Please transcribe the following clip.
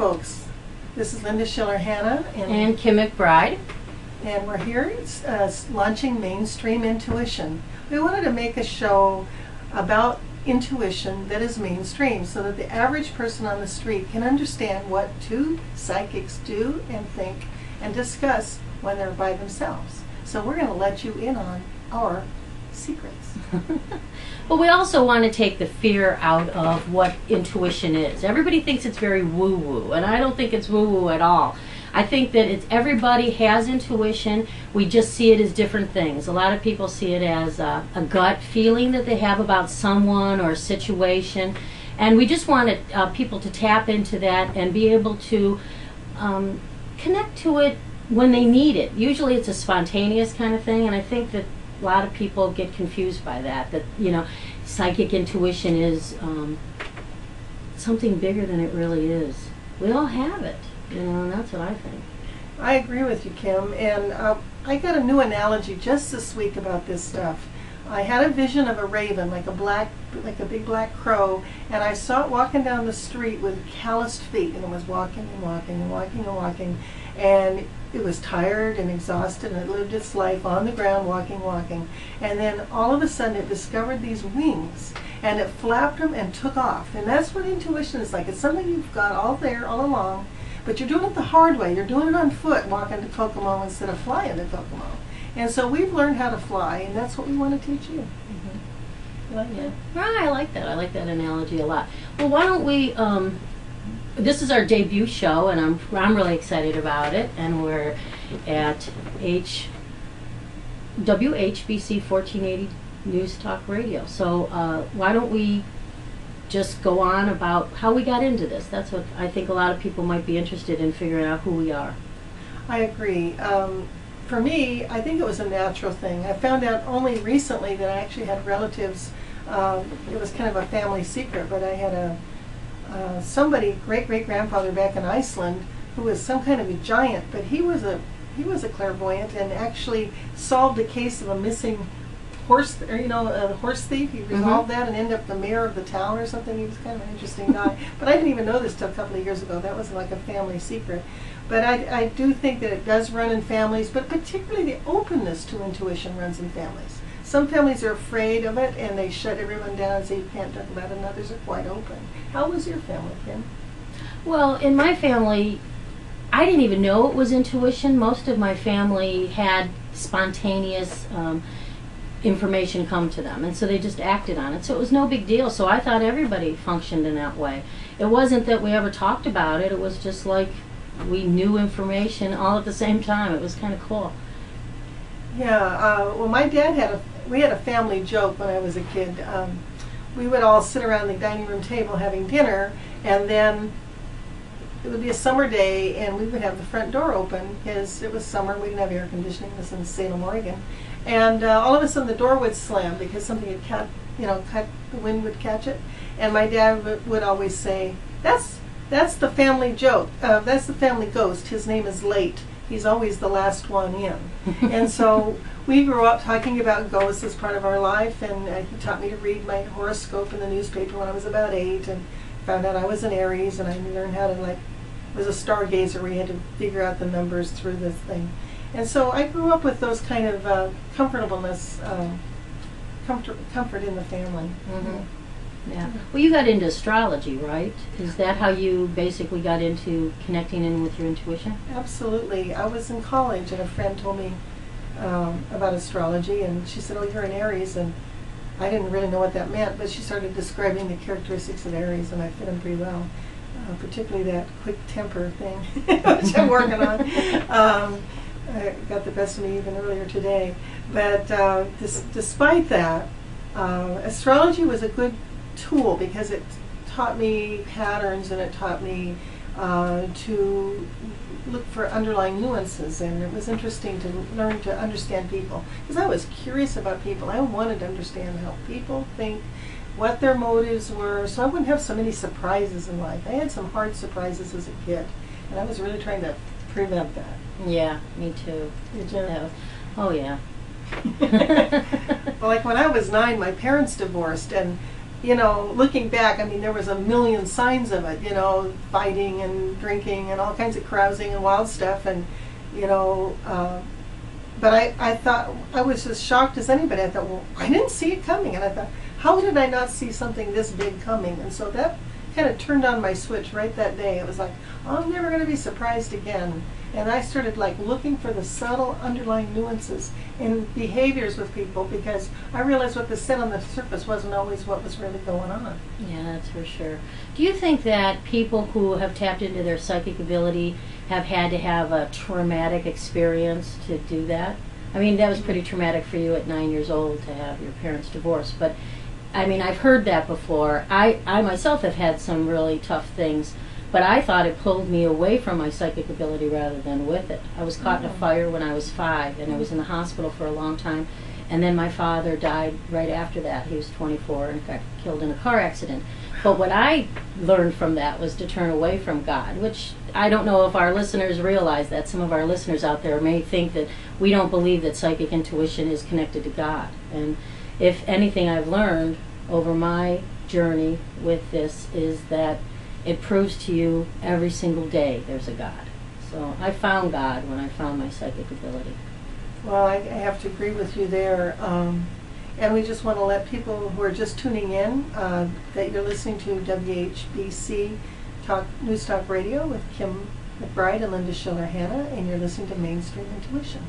folks. This is Linda Schiller-Hanna and Kym McBride. And we're here launching MainStream Intuition. We wanted to make a show about intuition that is mainstream so that the average person on the street can understand what two psychics do and think and discuss when they're by themselves. So we're going to let you in on our secrets. But we also want to take the fear out of what intuition is. Everybody thinks it's very woo-woo, and I don't think it's woo-woo at all. I think that everybody has intuition. We just see it as different things. A lot of people see it as a gut feeling that they have about someone or a situation, and we just want people to tap into that and be able to connect to it when they need it. Usually it's a spontaneous kind of thing, and I think that a lot of people get confused by that, psychic intuition is something bigger than it really is. We all have it, and that's what I think. I agree with you, Kym, and I got a new analogy just this week about this stuff. I had a vision of a raven, like a big black crow, and I saw it walking down the street with calloused feet, and it was walking and walking and walking and walking, and it was tired and exhausted, and it lived its life on the ground, walking, and then all of a sudden it discovered these wings, and it flapped them and took off. And that's what intuition is like. It's something you've got all there, all along, but you're doing it the hard way. You're doing it on foot, walking to Kokomo instead of flying to Kokomo. And so we've learned how to fly, and that's what we want to teach you. Mm-hmm. You like that? I like that. I like that analogy a lot. Well, why don't we... this is our debut show, and I'm really excited about it. And we're at WHBC 1480 News Talk Radio. So why don't we just go on about how we got into this? That's what I think a lot of people might be interested in, figuring out who we are. I agree. For me, I think it was a natural thing. I found out only recently that I actually had relatives. It was kind of a family secret, but I had somebody, great-great-grandfather back in Iceland, who was some kind of a giant, but he was a clairvoyant and actually solved a case of a missing horse, a horse thief. He resolved that and ended up the mayor of the town or something. He was kind of an interesting guy. But I didn't even know this till a couple of years ago. That was like a family secret. But I do think that it does run in families, but particularly the openness to intuition runs in families. Some families are afraid of it and they shut everyone down and say you can't talk about it, and others are quite open. How was your family, Kym? Well, in my family, I didn't even know it was intuition. Most of my family had spontaneous information come to them, and so they just acted on it. So it was no big deal. So I thought everybody functioned in that way. It wasn't that we ever talked about it. It was just like we knew information all at the same time. It was kind of cool. Yeah, well, my dad we had a family joke when I was a kid. We would all sit around the dining room table having dinner, and then it would be a summer day, and we would have the front door open because it was summer. We didn't have air conditioning. This in Salem, Oregon, and all of a sudden the door would slam because something had cut. The wind would catch it, and my dad would always say, "That's the family joke. That's the family ghost. His name is Late. He's always the last one in." And so we grew up talking about ghosts as part of our life, and he taught me to read my horoscope in the newspaper when I was about 8, and found out I was an Aries, and I learned how to was a stargazer where you had to figure out the numbers through this thing. And so I grew up with those kind of comfortableness, comfort in the family. Mm-hmm. Yeah. Well, you got into astrology, right? Is that how you basically got into connecting in with your intuition? Absolutely. I was in college, and a friend told me about astrology, and she said, "Oh, you're an Aries," and I didn't really know what that meant, but she started describing the characteristics of Aries, and I fit them pretty well, particularly that quick temper thing, which I'm working on. Got the best of me even earlier today. But despite that, astrology was a good tool because it taught me patterns, and it taught me to look for underlying nuances, and it was interesting to learn to understand people because I was curious about people. I wanted to understand how people think, what their motives were, so I wouldn't have so many surprises in life. I had some hard surprises as a kid, and I was really trying to prevent that. Yeah, me too. Did you? Oh yeah. Well, like when I was 9, my parents divorced, and looking back, I mean, there was a million signs of it, fighting and drinking and all kinds of carousing and wild stuff. And, but I thought, I was as shocked as anybody. I thought, well, I didn't see it coming. And I thought, how did I not see something this big coming? And so that kind of turned on my switch right that day. It was like, I'm never going to be surprised again. And I started looking for the subtle underlying nuances in behaviors with people, because I realized what was said on the surface wasn't always what was really going on. Yeah, that's for sure. Do you think that people who have tapped into their psychic ability have had to have a traumatic experience to do that? I mean, that was pretty traumatic for you at 9 years old to have your parents divorced, but I mean, I've heard that before. I myself have had some really tough things, but I thought it pulled me away from my psychic ability rather than with it. I was caught in a fire when I was 5, and I was in the hospital for a long time, and then my father died right after that. He was 24 and got killed in a car accident. But what I learned from that was to turn away from God, which I don't know if our listeners realize that. Some of our listeners out there may think that we don't believe that psychic intuition is connected to God. And if anything I've learned over my journey with this is that it proves to you every single day there's a God. So I found God when I found my psychic ability. Well, I have to agree with you there. And we just want to let people who are just tuning in that you're listening to WHBC News Talk Radio with Kym McBride and Linda Schiller-Hanna, and you're listening to MainStream Intuition.